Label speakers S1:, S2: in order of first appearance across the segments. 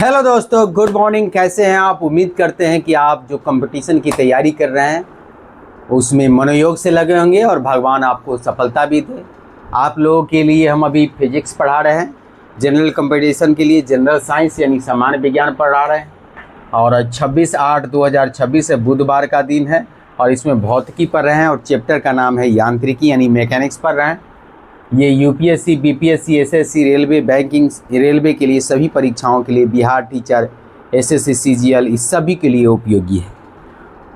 S1: Hello दोस्तों, good morning. कैसे हैं आप? उम्मीद करते हैं कि आप जो कंपटीशन की तैयारी कर रहे हैं उसमें मनोयोग से लगे होंगे और भगवान आपको सफलता भी दे। आप लोगों के लिए हम अभी फिजिक्स पढ़ा रहे हैं। जनरल कंपटीशन के लिए जनरल साइंस यानी सामान्य विज्ञान पढ़ा रहे हैं और 26/8/2026 बुधवार का दिन है और इसमें भौतिकी पढ़ रहे हैं और चैप्टर का नाम है यांत्रिकी यानी मैकेनिक्स पढ़ रहे हैं। ये UPSC, BPSC, SSC, railway, banking, railway के लिए सभी परीक्षाओं के लिए, बिहार टीचर, एसएससी, सीजीएल, इस सभी के लिए उपयोगी है।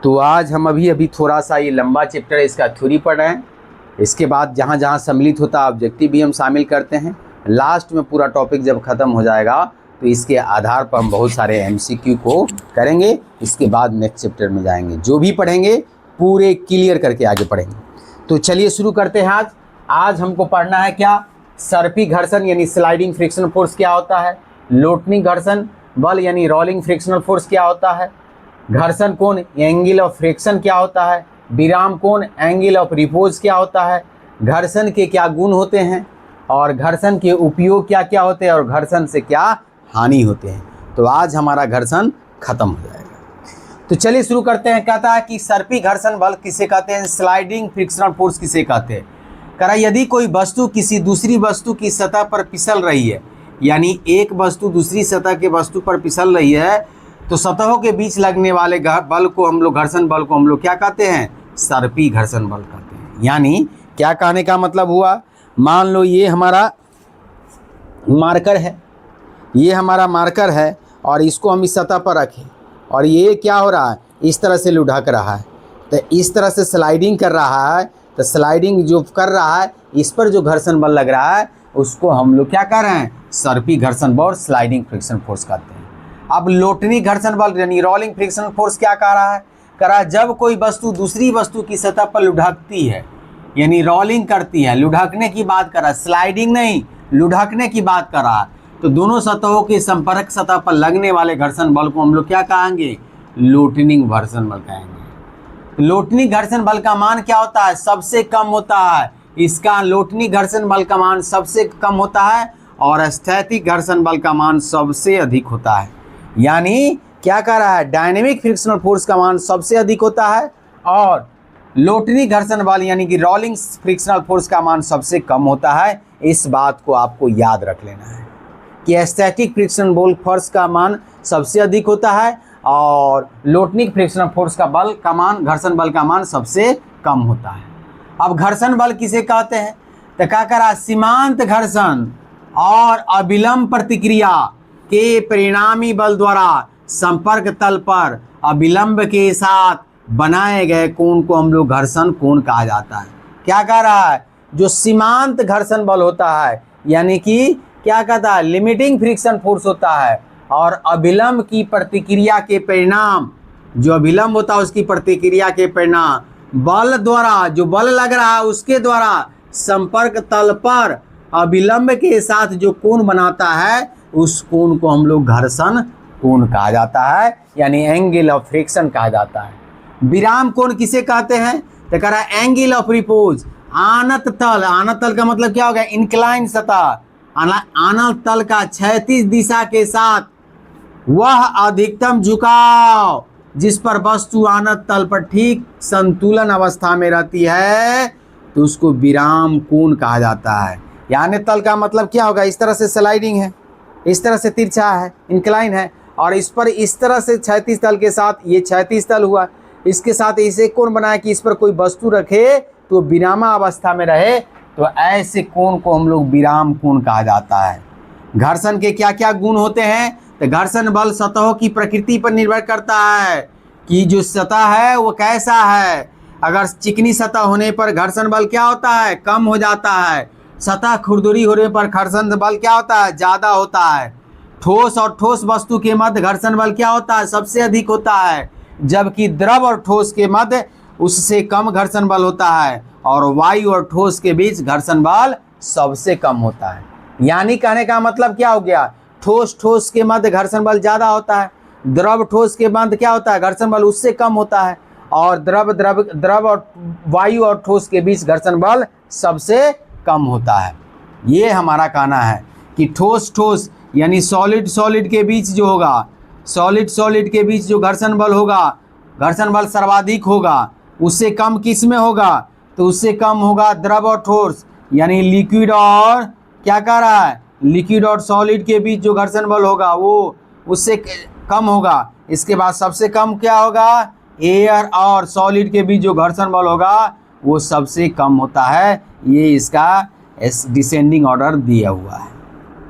S1: तो आज हम अभी थोड़ा सा ये लंबा चैप्टर है, इसका थ्योरी पढ़ रहे हैं। इसके बाद जहाँ जहाँ सम्मिलित होता है ऑब्जेक्टिव भी हम शामिल करते हैं। लास्ट में पूरा टॉपिक जब ख़त्म हो जाएगा तो इसके आधार पर हम बहुत सारे एमसीक्यू को करेंगे। इसके बाद नेक्स्ट चैप्टर में जाएंगे। जो भी पढ़ेंगे पूरे क्लियर करके आगे पढ़ेंगे। तो चलिए शुरू करते हैं। आज हमको पढ़ना है क्या? सर्पी घर्षण यानी स्लाइडिंग फ्रिक्शनल फोर्स क्या होता है, लोटनी घर्षण बल यानी रोलिंग फ्रिक्शनल फोर्स क्या होता है, घर्षण कोण एंगल ऑफ फ्रिक्शन क्या होता है, विराम कोण एंगल ऑफ रिपोज क्या होता है, घर्षण के क्या गुण होते हैं और घर्षण के उपयोग क्या क्या होते हैं और घर्षण से क्या हानि होते हैं। तो आज हमारा घर्षण खत्म हो जाएगा। तो चलिए शुरू करते हैं। कहता है कि सर्पी घर्षण बल किसे कहते हैं, स्लाइडिंग फ्रिक्शनल फोर्स किसे कहते हैं। करा यदि कोई वस्तु किसी दूसरी वस्तु की सतह पर फिसल रही है, यानी एक वस्तु दूसरी सतह के वस्तु पर फिसल रही है, तो सतहों के बीच लगने वाले बल को हम लोग, घर्षण बल को हम लोग क्या कहते हैं, सर्पी घर्षण बल कहते हैं। यानी क्या कहने का मतलब हुआ, मान लो ये हमारा मार्कर है, ये हमारा मार्कर है और इसको हम इस सतह पर रखें और ये क्या हो रहा है, इस तरह से लुढ़क रहा है, तो इस तरह से स्लाइडिंग कर रहा है। तो स्लाइडिंग जो कर रहा है, इस पर जो घर्षण बल लग रहा है उसको हम लोग क्या कर रहे हैं, सर्पी घर्षण बल, स्लाइडिंग फ्रिक्शन फोर्स कहते हैं। अब लोटनी घर्षण बल यानी रोलिंग फ्रिक्शन फोर्स क्या कह रहा है, कह रहा है जब कोई वस्तु दूसरी वस्तु की सतह पर लुढ़कती है यानी रोलिंग करती है, लुढ़कने की बात कर रहा है, स्लाइडिंग नहीं, लुढ़कने की बात कर रहा है, तो दोनों सतहों के संपर्क सतह पर लगने वाले घर्षण बल को हम लोग क्या कहेंगे, लोटनिंग घर्षण बल कहेंगे। लोटनी घर्षण बल का मान क्या होता है, सबसे कम होता है। इसका लोटनी घर्षण बल का मान सबसे कम होता है और स्थैतिक घर्षण बल का मान सबसे अधिक होता है। यानी क्या कह रहा है, डायनेमिक फ्रिक्शनल फोर्स का मान सबसे अधिक होता है और लोटनी घर्षण बल यानी कि रोलिंग फ्रिक्शनल फोर्स का मान सबसे कम होता है। इस बात को आपको याद रख लेना है कि स्टैटिक फ्रिक्शन बल फोर्स का मान सबसे अधिक होता है और लोटनिक फ्रिक्शनल फोर्स का बल का मान, घर्षण बल का मान सबसे कम होता है। अब घर्षण बल किसे कहते हैं, तो क्या करा, सीमांत घर्षण और अविलंब प्रतिक्रिया के परिणामी बल द्वारा संपर्क तल पर अविलंब के साथ बनाए गए कोण को हम लोग घर्षण कोण कहा जाता है। क्या कह रहा है, जो सीमांत घर्षण बल होता है यानी कि क्या कहता है, लिमिटिंग फ्रिक्शन फोर्स होता है और अविलंब की प्रतिक्रिया के परिणाम, जो अविलंब होता है उसकी प्रतिक्रिया के परिणाम बल द्वारा, जो बल लग रहा है उसके द्वारा संपर्क तल पर अविलंब के साथ जो कोण बनाता है उस कोण को हम लोग घर्षण कोण कहा जाता है यानी एंगल ऑफ फ्रिक्शन कहा जाता है। विराम कोण किसे कहते हैं, तो कह रहा है एंगल ऑफ रिपोज, आनत तल, आनत तल का मतलब क्या हो गया, इंक्लाइन सतह, आनत तल का क्षैतिज दिशा के साथ वह अधिकतम झुकाव जिस पर वस्तु आनत तल पर ठीक संतुलन अवस्था में रहती है, तो उसको विराम कोण कहा जाता है। यानी तल का मतलब क्या होगा, इस तरह से स्लाइडिंग है, इस तरह से तिरछा है, इंक्लाइन है और इस पर इस तरह से क्षैतिज तल के साथ, ये क्षैतिज तल हुआ, इसके साथ इसे कोण बनाया कि इस पर कोई वस्तु रखे तो विरामा अवस्था में रहे, तो ऐसे कोण को हम लोग विराम कोण कहा जाता है। घर्षण के क्या क्या गुण होते हैं, तो घर्षण बल सतहों की प्रकृति पर निर्भर करता है कि जो सतह है वो कैसा है। अगर चिकनी सतह होने पर घर्षण बल क्या होता है, कम हो जाता है। सतह खुरदुरी होने पर घर्षण बल क्या होता है, ज़्यादा होता है। ठोस और ठोस वस्तु के मध्य घर्षण बल क्या होता है, सबसे अधिक होता है, जबकि द्रव और ठोस के मध्य उससे कम घर्षण बल होता है और वायु और ठोस के बीच घर्षण बल सबसे कम होता है। यानी कहने का मतलब क्या हो गया, ठोस के मध्य घर्षण बल ज़्यादा होता है, द्रव ठोस के मध्य क्या होता है, घर्षण बल उससे कम होता है और द्रव और वायु और ठोस के बीच घर्षण बल सबसे कम होता है। ये हमारा कहना है कि ठोस यानी सॉलिड सॉलिड के बीच जो होगा, सॉलिड सॉलिड के बीच जो घर्षण बल होगा, घर्षण बल सर्वाधिक होगा, उससे कम किस में होगा? तो उससे कम होगा द्रव और ठोस, यानी लिक्विड और क्या कह रहा है, लिक्विड और सॉलिड के बीच जो घर्षण बल होगा वो उससे कम होगा। इसके बाद सबसे कम क्या होगा? एयर और सॉलिड के बीच जो घर्षण बल होगा वो सबसे कम होता है। ये इसका डिसेंडिंग ऑर्डर दिया हुआ है।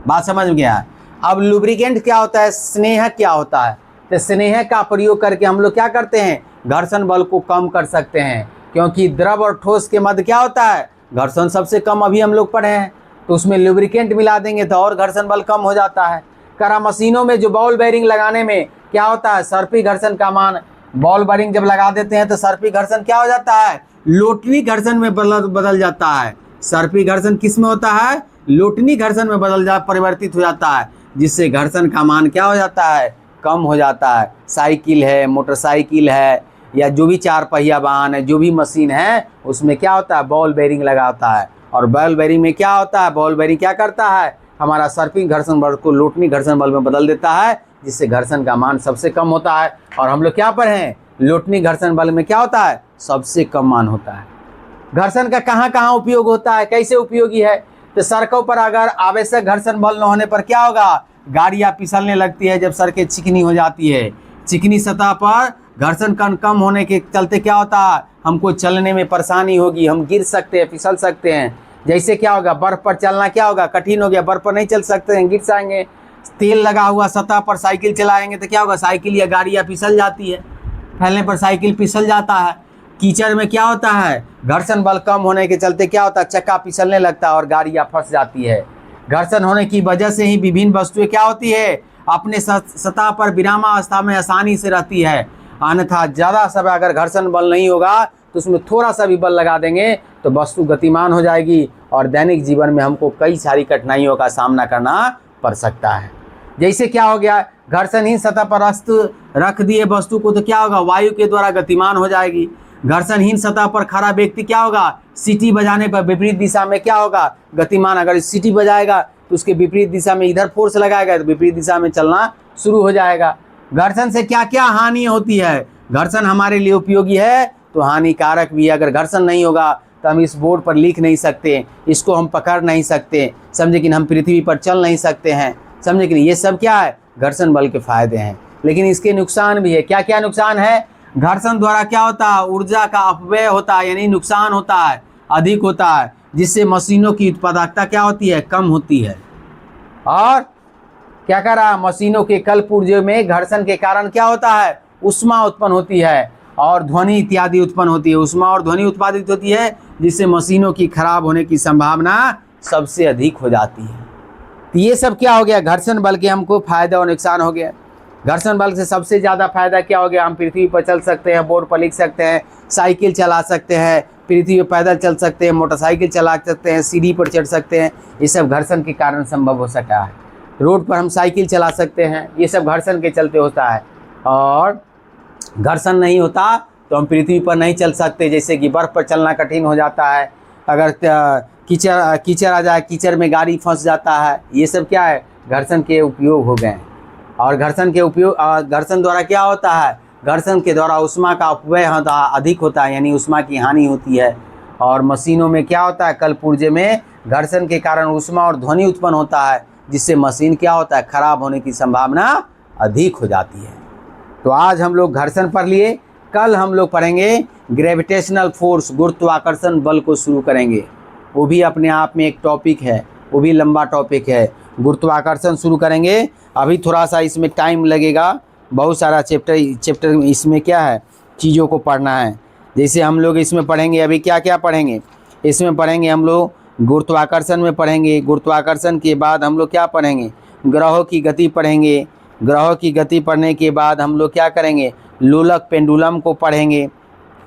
S1: बात समझ में गया? अब लुब्रिकेंट क्या होता है, स्नेहक क्या होता है? तो स्नेहक का प्रयोग करके हम लोग क्या करते हैं, घर्षण बल को कम कर सकते हैं, क्योंकि द्रव और ठोस के मध्य क्या होता है, घर्षण सबसे कम अभी हम लोग पढ़े हैं, तो उसमें लुब्रिकेंट मिला देंगे तो और घर्षण बल कम हो जाता है। करा मशीनों में जो बॉल बेयरिंग लगाने में क्या होता है, सर्पी घर्षण का मान, बॉल बेयरिंग जब लगा देते हैं तो सर्पी घर्षण क्या हो जाता है, लोटनी घर्षण में बदल जाता है। सर्पी घर्षण किस में होता है, लोटनी घर्षण में परिवर्तित हो जाता है, जिससे घर्षण का मान क्या हो जाता है, कम हो जाता है। साइकिल है, मोटरसाइकिल है, या जो भी चार पहिया वाहन है, जो भी मशीन है, उसमें क्या होता है, बॉल बेयरिंग लगाता है। और बॉल बेयरिंग में क्या होता है, बॉल बेयरिंग क्या करता है, हमारा सर्पिंग घर्षण बल को लोटनी घर्षण बल में बदल देता है, जिससे घर्षण का मान सबसे कम होता है। और हम लोग क्या पढ़े, लोटनी घर्षण बल में क्या होता है, सबसे कम मान होता है। घर्षण का कहाँ कहाँ उपयोग होता है, कैसे उपयोगी है? तो सड़कों पर अगर आवश्यक घर्षण बल न होने पर क्या होगा, गाड़ियाँ फिसलने लगती है। जब सड़कें चिकनी हो जाती है, चिकनी सतह पर घर्षण कण कम होने के चलते क्या होता है, हमको चलने में परेशानी होगी, हम गिर सकते हैं, फिसल सकते हैं। जैसे क्या होगा, बर्फ़ पर चलना क्या होगा, कठिन हो गया, बर्फ़ पर नहीं चल सकते हैं, गिर जाएंगे। तेल लगा हुआ सतह पर साइकिल चलाएंगे तो क्या होगा, साइकिल या गाड़ियाँ फिसल जाती है, फैलने पर साइकिल फिसल जाता है। कीचड़ में क्या होता है, घर्षण बल कम होने के चलते क्या होता है, चक्का फिसलने लगता है और गाड़ियाँ फंस जाती है। घर्षण होने की वजह से ही विभिन्न वस्तुएं क्या होती है, अपने सतह पर विरामावस्था में आसानी से रहती है। अन्यथा ज़्यादा समय अगर घर्षण बल नहीं होगा तो उसमें थोड़ा सा भी बल लगा देंगे तो वस्तु गतिमान हो जाएगी और दैनिक जीवन में हमको कई सारी कठिनाइयों का सामना करना पड़ सकता है। जैसे क्या हो गया, घर्षणहीन सतह पर रख दिए वस्तु को तो क्या होगा, वायु के द्वारा गतिमान हो जाएगी। घर्षणहीन सतह पर खड़ा व्यक्ति क्या होगा, सीटी बजाने पर विपरीत दिशा में क्या होगा, गतिमान। अगर सीटी बजाएगा तो उसके विपरीत दिशा में इधर फोर्स लगाएगा तो विपरीत दिशा में चलना शुरू हो जाएगा। घर्षण से क्या क्या हानि होती है, घर्षण हमारे लिए उपयोगी है तो हानिकारक भी है। अगर घर्षण नहीं होगा तो हम इस बोर्ड पर लिख नहीं सकते, इसको हम पकड़ नहीं सकते, समझे कि हम पृथ्वी पर चल नहीं सकते हैं, समझे कि ये सब क्या है, घर्षण बल के फायदे हैं। लेकिन इसके नुकसान भी है। क्या क्या नुकसान है? घर्षण द्वारा क्या होता है, ऊर्जा का अपव्यय होता है, यानी नुकसान होता है, अधिक होता है, जिससे मशीनों की उत्पादकता क्या होती है, कम होती है। और क्या कर रहा है, मशीनों के कल पुर्जे में घर्षण के कारण क्या होता है, ऊष्मा उत्पन्न होती है और ध्वनि इत्यादि उत्पन्न होती है। ऊष्मा और ध्वनि उत्पादित होती है, जिससे मशीनों की खराब होने की संभावना सबसे अधिक हो जाती है। तो ये सब क्या हो गया, घर्षण बल के हमको फायदा और नुकसान हो गया। घर्षण बल से सबसे ज़्यादा फायदा क्या हो गया, हम पृथ्वी पर चल सकते हैं, बोर्ड पर लिख सकते हैं, साइकिल चला सकते हैं, पृथ्वी पर पैदल चल सकते हैं, मोटरसाइकिल चला सकते हैं, सीढ़ी पर चढ़ सकते हैं। ये सब घर्षण के कारण संभव हो सका है। रोड पर हम साइकिल चला सकते हैं, ये सब घर्षण के चलते होता है। और घर्षण नहीं होता तो हम पृथ्वी पर नहीं चल सकते, जैसे कि बर्फ़ पर चलना कठिन हो जाता है, अगर कीचड़ आ जाए, कीचड़ में गाड़ी फंस जाता है। ये सब क्या है, घर्षण के उपयोग हो गए। और घर्षण के उपयोग, घर्षण द्वारा क्या होता है, घर्षण के द्वारा ऊष्मा का अपव्यय होता है, अधिक होता है, यानी ऊष्मा की हानि होती है। और मशीनों में क्या होता है, कल पुर्जे में घर्षण के कारण ऊष्मा और ध्वनि उत्पन्न होता है, जिससे मशीन क्या होता है, खराब होने की संभावना अधिक हो जाती है। तो आज हम लोग घर्षण पढ़ लिए, कल हम लोग पढ़ेंगे ग्रेविटेशनल फोर्स, गुरुत्वाकर्षण बल को शुरू करेंगे। वो भी अपने आप में एक टॉपिक है, वो भी लंबा टॉपिक है। गुरुत्वाकर्षण शुरू करेंगे। अभी थोड़ा सा इसमें टाइम लगेगा, बहुत सारा चैप्टर इसमें क्या है, चीज़ों को पढ़ना है। जैसे हम लोग इसमें पढ़ेंगे, अभी क्या क्या पढ़ेंगे, इसमें पढ़ेंगे हम लोग गुरुत्वाकर्षण में पढ़ेंगे। गुरुत्वाकर्षण के बाद हम लोग क्या पढ़ेंगे, ग्रहों की गति पढ़ेंगे। ग्रहों की गति पढ़ने के बाद हम लोग क्या करेंगे, लोलक पेंडुलम को पढ़ेंगे,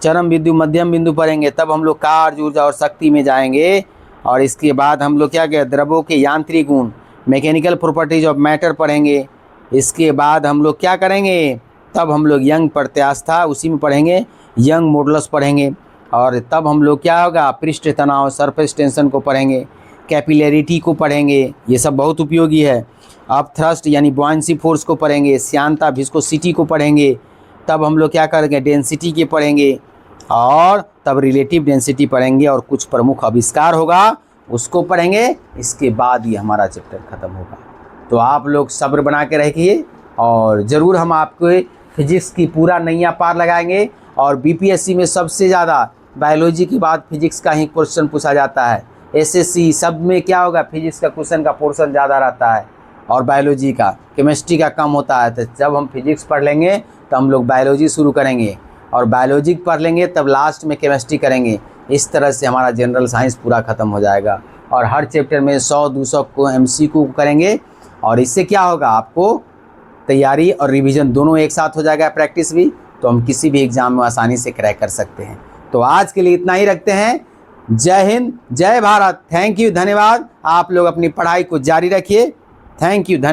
S1: चरम बिंदु मध्यम बिंदु पढ़ेंगे, तब हम लोग कार्य, ऊर्जा और शक्ति में जाएंगे। और इसके बाद हम लोग क्या करें, द्रव्यों के यांत्रिक गुण, मैकेनिकल प्रॉपर्टीज ऑफ मैटर पढ़ेंगे। इसके बाद हम लोग क्या करेंगे, तब हम लोग यंग प्रत्यास्था, उसी में पढ़ेंगे, यंग मॉडुलस पढ़ेंगे। और तब हम लोग क्या होगा, पृष्ठ तनाव, सरफेस टेंशन को पढ़ेंगे, कैपिलरिटी को पढ़ेंगे। ये सब बहुत उपयोगी है। अब थ्रस्ट यानी बुआंसी फोर्स को पढ़ेंगे, श्यानता विस्कोसिटी को पढ़ेंगे, तब हम लोग क्या करेंगे, डेंसिटी के पढ़ेंगे, और तब रिलेटिव डेंसिटी पढ़ेंगे, और कुछ प्रमुख आविष्कार होगा उसको पढ़ेंगे। इसके बाद ही हमारा चैप्टर ख़त्म होगा। तो आप लोग सब्र बना के रखिए, और ज़रूर हम आपको फिजिक्स की पूरा नैया पार लगाएंगे। और बीपीएससी में सबसे ज़्यादा बायोलॉजी के बाद फिजिक्स का ही क्वेश्चन पूछा जाता है। एसएससी सब में क्या होगा, फिजिक्स का क्वेश्चन का पोर्शन ज़्यादा रहता है और बायोलॉजी का, केमिस्ट्री का कम होता है। तो जब हम फिजिक्स पढ़ लेंगे तो हम लोग बायोलॉजी शुरू करेंगे, और बायोलॉजी पढ़ लेंगे तब लास्ट में केमिस्ट्री करेंगे। इस तरह से हमारा जनरल साइंस पूरा ख़त्म हो जाएगा, और हर चैप्टर में 100-200 को एमसीक्यू करेंगे। और इससे क्या होगा, आपको तैयारी और रिवीजन दोनों एक साथ हो जाएगा, प्रैक्टिस भी, तो हम किसी भी एग्ज़ाम में आसानी से क्रैक कर सकते हैं। तो आज के लिए इतना ही रखते हैं। जय हिंद, जय भारत, थैंक यू, धन्यवाद। आप लोग अपनी पढ़ाई को जारी रखिए। थैंक यू, धन्यवाद।